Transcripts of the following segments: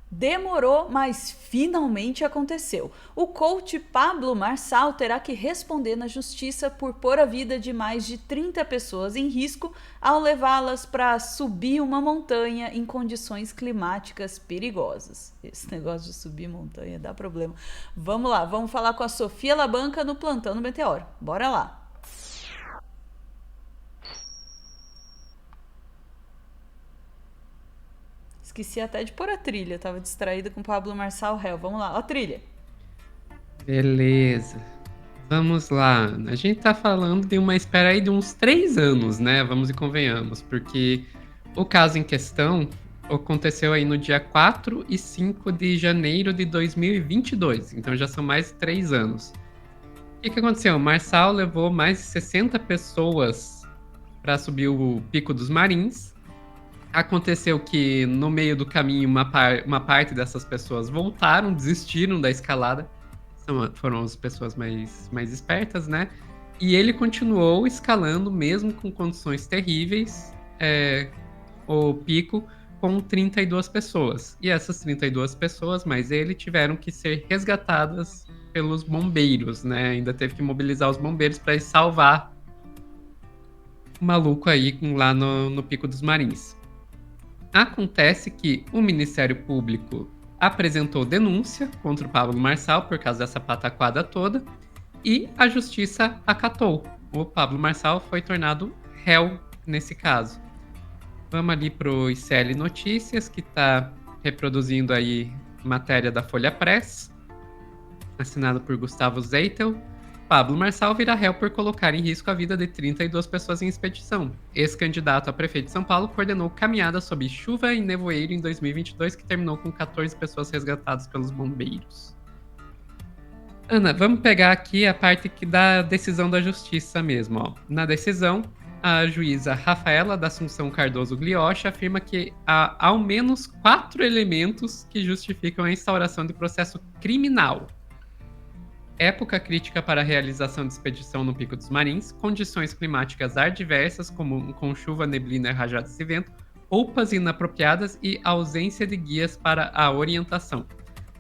Demorou, mas finalmente aconteceu. O coach Pablo Marçal terá que responder na justiça por pôr a vida de mais de 30 pessoas em risco ao levá-las para subir uma montanha em condições climáticas perigosas. Esse negócio de subir montanha dá problema. Vamos lá, vamos falar com a Sofia Labanca no Plantão do Meteoro. Bora lá. Esqueci até de pôr a trilha, tava distraída com o Pablo Marçal Hell. Vamos lá, ó a trilha. Beleza. Vamos lá. A gente tá falando de uma espera aí de uns 3 anos, né? Vamos e convenhamos, porque o caso em questão aconteceu aí no dia 4 e 5 de janeiro de 2022. Então já são mais de 3 anos. O que aconteceu? O Marçal levou mais de 60 pessoas para subir o Pico dos Marins. Aconteceu que no meio do caminho uma parte dessas pessoas voltaram, desistiram da escalada. Foram as pessoas mais espertas, né? E ele continuou escalando, mesmo com condições terríveis, o pico com 32 pessoas. E essas 32 pessoas, mais ele, tiveram que ser resgatadas pelos bombeiros, né? Ainda teve que mobilizar os bombeiros para salvar o maluco aí lá no Pico dos Marins. Acontece que o Ministério Público apresentou denúncia contra o Pablo Marçal por causa dessa pataquada toda e a justiça acatou. O Pablo Marçal foi tornado réu nesse caso. Vamos ali para o ICL Notícias, que está reproduzindo aí matéria da Folha Press, assinado por Gustavo Zeitel. Pablo Marçal vira réu por colocar em risco a vida de 32 pessoas em expedição. Ex-candidato a prefeito de São Paulo coordenou caminhada sob chuva e nevoeiro em 2022, que terminou com 14 pessoas resgatadas pelos bombeiros. Ana, vamos pegar aqui a parte da decisão da justiça mesmo. Ó. Na decisão, a juíza Rafaela da Assunção Cardoso Gliocha afirma que há ao menos 4 elementos que justificam a instauração de processo criminal. Época crítica para a realização de expedição no Pico dos Marins, condições climáticas adversas, como com chuva, neblina, rajadas de vento, roupas inapropriadas e ausência de guias para a orientação.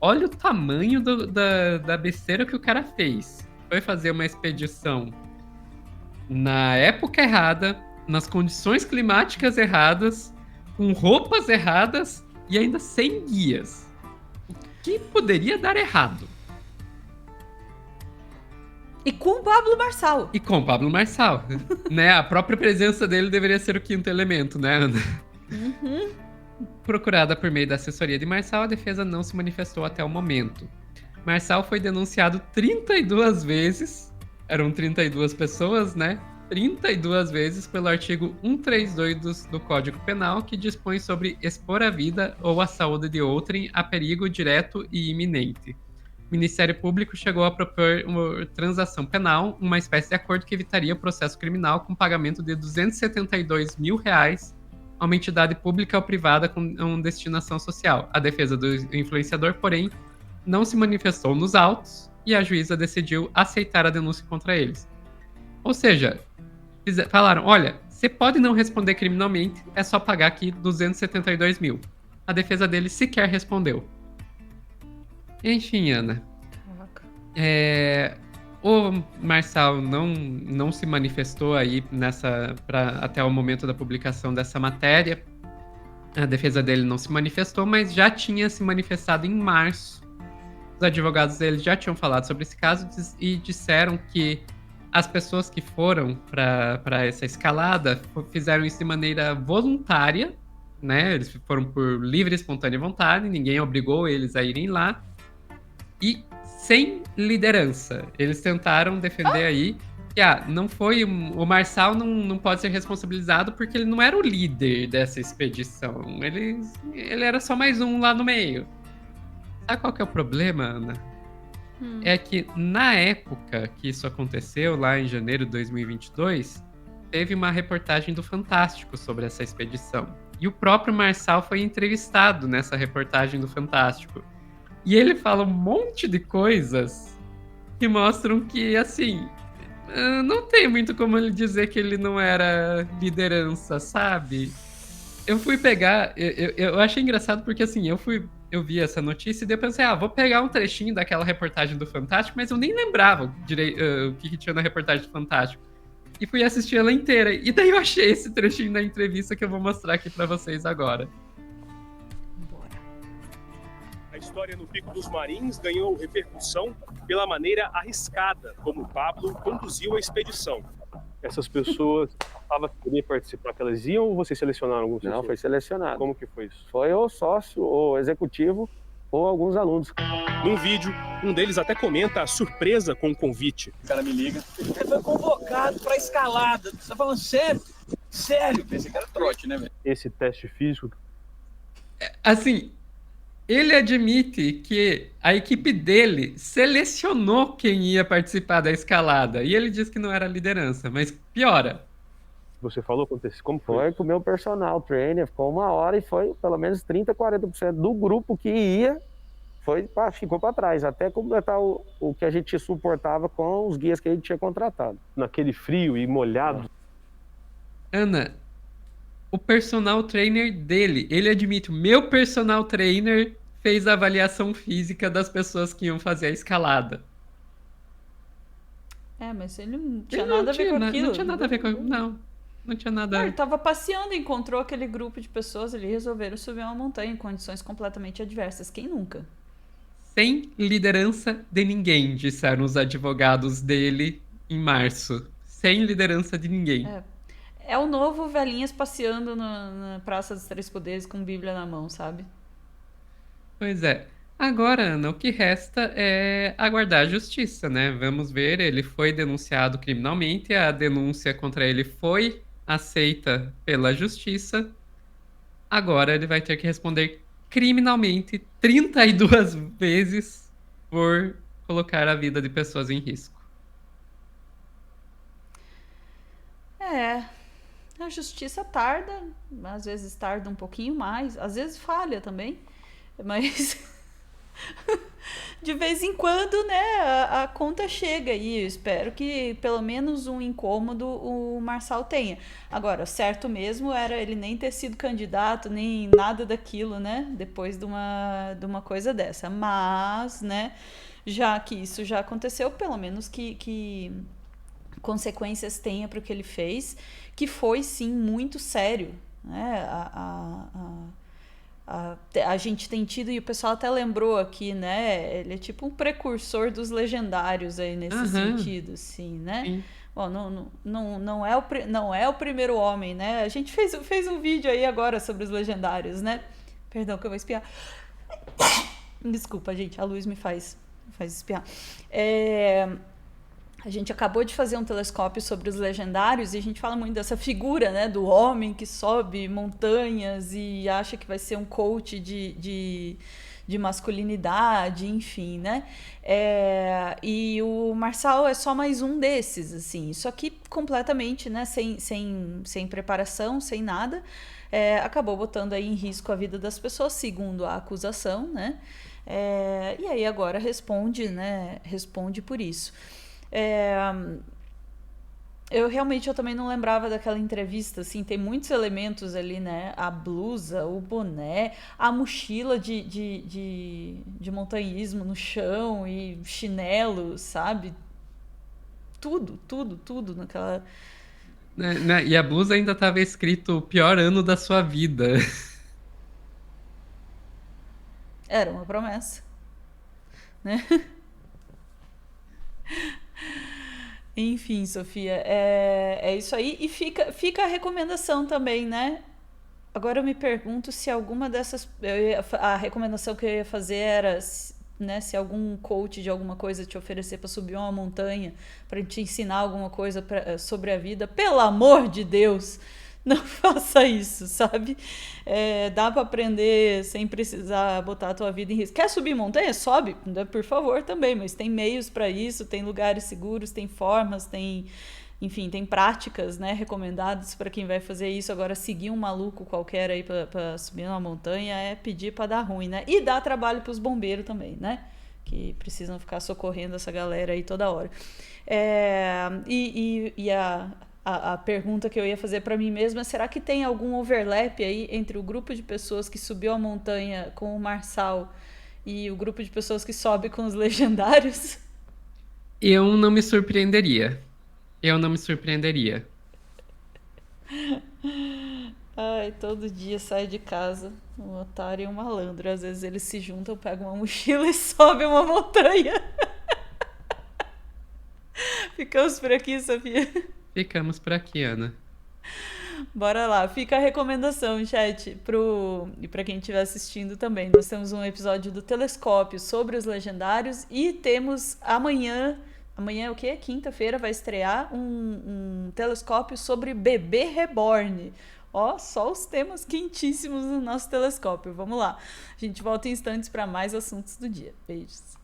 Olha o tamanho da besteira que o cara fez. Foi fazer uma expedição na época errada, nas condições climáticas erradas, com roupas erradas e ainda sem guias. O que poderia dar errado? E com o Pablo Marçal. E com o Pablo Marçal, né? A própria presença dele deveria ser o quinto elemento, né, Ana? Uhum. Procurada por meio da assessoria de Marçal, a defesa não se manifestou até o momento. Marçal foi denunciado 32 vezes, eram 32 pessoas, né? 32 vezes pelo artigo 132 do Código Penal, que dispõe sobre expor a vida ou a saúde de outrem a perigo direto e iminente. O Ministério Público chegou a propor uma transação penal, uma espécie de acordo que evitaria o processo criminal com pagamento de R$272 mil a uma entidade pública ou privada com destinação social. A defesa do influenciador, porém, não se manifestou nos autos e a juíza decidiu aceitar a denúncia contra eles. Ou seja, falaram, olha, você pode não responder criminalmente, é só pagar aqui 272 mil. A defesa dele sequer respondeu. Enfim, Ana. O Marçal não se manifestou aí até o momento da publicação dessa matéria. A defesa dele não se manifestou, mas já tinha se manifestado em março. Os advogados dele já tinham falado sobre esse caso e disseram que as pessoas que foram para essa escalada fizeram isso de maneira voluntária, né? Eles foram por livre e espontânea vontade, ninguém obrigou eles a irem lá. E sem liderança. Eles tentaram defender aí que não foi. O Marçal não pode ser responsabilizado porque ele não era o líder dessa expedição. Ele era só mais um lá no meio. Sabe qual que é o problema, Ana? É que na época que isso aconteceu, lá em janeiro de 2022, teve uma reportagem do Fantástico sobre essa expedição. E o próprio Marçal foi entrevistado nessa reportagem do Fantástico. E ele fala um monte de coisas que mostram que, assim, não tem muito como ele dizer que ele não era liderança, sabe? Eu fui pegar... Eu achei engraçado porque, assim, eu fui eu vi essa notícia e daí eu pensei, vou pegar um trechinho daquela reportagem do Fantástico, mas eu nem lembrava o que tinha na reportagem do Fantástico. E fui assistir ela inteira. E daí eu achei esse trechinho da entrevista que eu vou mostrar aqui pra vocês agora. A história no Pico dos Marins ganhou repercussão pela maneira arriscada como Pablo conduziu a expedição. Essas pessoas estavam querendo participar, que elas iam ou vocês selecionaram alguns? Não, foi selecionado. Como que foi isso? Foi o sócio, o executivo ou alguns alunos. Num vídeo, um deles até comenta a surpresa com o convite. O cara me liga, ele foi convocado pra escalada. Você tá falando sério? Sério? Pensei que era trote, né, velho? Esse teste físico... Assim, ele admite que a equipe dele selecionou quem ia participar da escalada. E ele diz que não era liderança, mas piora. Você falou, como foi? Foi com o meu personal trainer, ficou 1 hora e foi pelo menos 30, 40% do grupo que ia, ficou para trás, até completar o que a gente suportava com os guias que a gente tinha contratado. Naquele frio e molhado. Ana, o personal trainer dele, ele admite, o meu personal trainer fez a avaliação física das pessoas que iam fazer a escalada. Mas ele não tinha nada a ver com aquilo. Não tinha nada a ver com aquilo, não tinha nada... Ele tava passeando, encontrou aquele grupo de pessoas ali, resolveram subir uma montanha em condições completamente adversas. Quem nunca? Sem liderança de ninguém, disseram os advogados dele em março. Sem liderança de ninguém. É o novo velhinhas passeando na Praça dos Três Poderes com Bíblia na mão, sabe? Pois é. Agora, Ana, o que resta é aguardar a justiça, né? Vamos ver, ele foi denunciado criminalmente, a denúncia contra ele foi aceita pela justiça. Agora ele vai ter que responder criminalmente 32 vezes por colocar a vida de pessoas em risco. A justiça tarda, às vezes tarda um pouquinho mais, às vezes falha também, mas de vez em quando, né, a conta chega e eu espero que pelo menos um incômodo o Marçal tenha. Agora, certo mesmo era ele nem ter sido candidato, nem nada daquilo, né, depois de uma coisa dessa. Mas, né, já que isso já aconteceu, pelo menos que consequências tenha para o que ele fez, que foi, sim, muito sério, né, a gente tem tido, e o pessoal até lembrou aqui, né? Ele é tipo um precursor dos legendários aí nesse sentido, assim, né? Sim. Bom, não é o primeiro homem, né? A gente fez um vídeo aí agora sobre os legendários, né? Perdão que eu vou espiar. Desculpa, gente, a luz me faz espiar. A gente acabou de fazer um telescópio sobre os legendários e a gente fala muito dessa figura, né, do homem que sobe montanhas e acha que vai ser um coach de masculinidade, enfim, né? E o Marçal é só mais um desses, assim, isso aqui completamente, né, sem preparação, sem nada, acabou botando aí em risco a vida das pessoas, segundo a acusação, né? E aí agora responde, né? Responde por isso. Eu também não lembrava daquela entrevista, assim, tem muitos elementos ali, né, a blusa, o boné, a mochila de montanhismo no chão e chinelo, sabe, tudo naquela... E a blusa ainda estava escrito o pior ano da sua vida. Era uma promessa, né? Enfim, Sofia, é isso aí. E fica a recomendação também, né? Agora eu me pergunto se alguma dessas... a recomendação que eu ia fazer era, né, se algum coach de alguma coisa te oferecer para subir uma montanha, para te ensinar alguma coisa sobre a vida. Pelo amor de Deus, não faça isso, sabe? Dá para aprender sem precisar botar a tua vida em risco. Quer subir montanha? Sobe, por favor, também, mas tem meios para isso, tem lugares seguros, tem formas, enfim, tem práticas, né, recomendadas para quem vai fazer isso. Agora, seguir um maluco qualquer aí para subir uma montanha é pedir para dar ruim, né? E dá trabalho para os bombeiros também, né? Que precisam ficar socorrendo essa galera aí toda hora. a pergunta que eu ia fazer para mim mesma, será que tem algum overlap aí entre o grupo de pessoas que subiu a montanha com o Marçal e o grupo de pessoas que sobe com os legendários? Eu não me surpreenderia. Eu não me surpreenderia. Ai, todo dia sai de casa um otário e um malandro. Às vezes eles se juntam, pegam uma mochila e sobem uma montanha. Ficamos por aqui, Sofia. Ficamos por aqui, Ana. Bora lá, fica a recomendação, chat, e pra quem estiver assistindo também. Nós temos um episódio do Telescópio sobre os legendários e temos amanhã é o quê? Quinta-feira vai estrear um telescópio sobre bebê reborn. Ó, só os temas quentíssimos no nosso telescópio. Vamos lá. A gente volta em instantes para mais assuntos do dia. Beijos.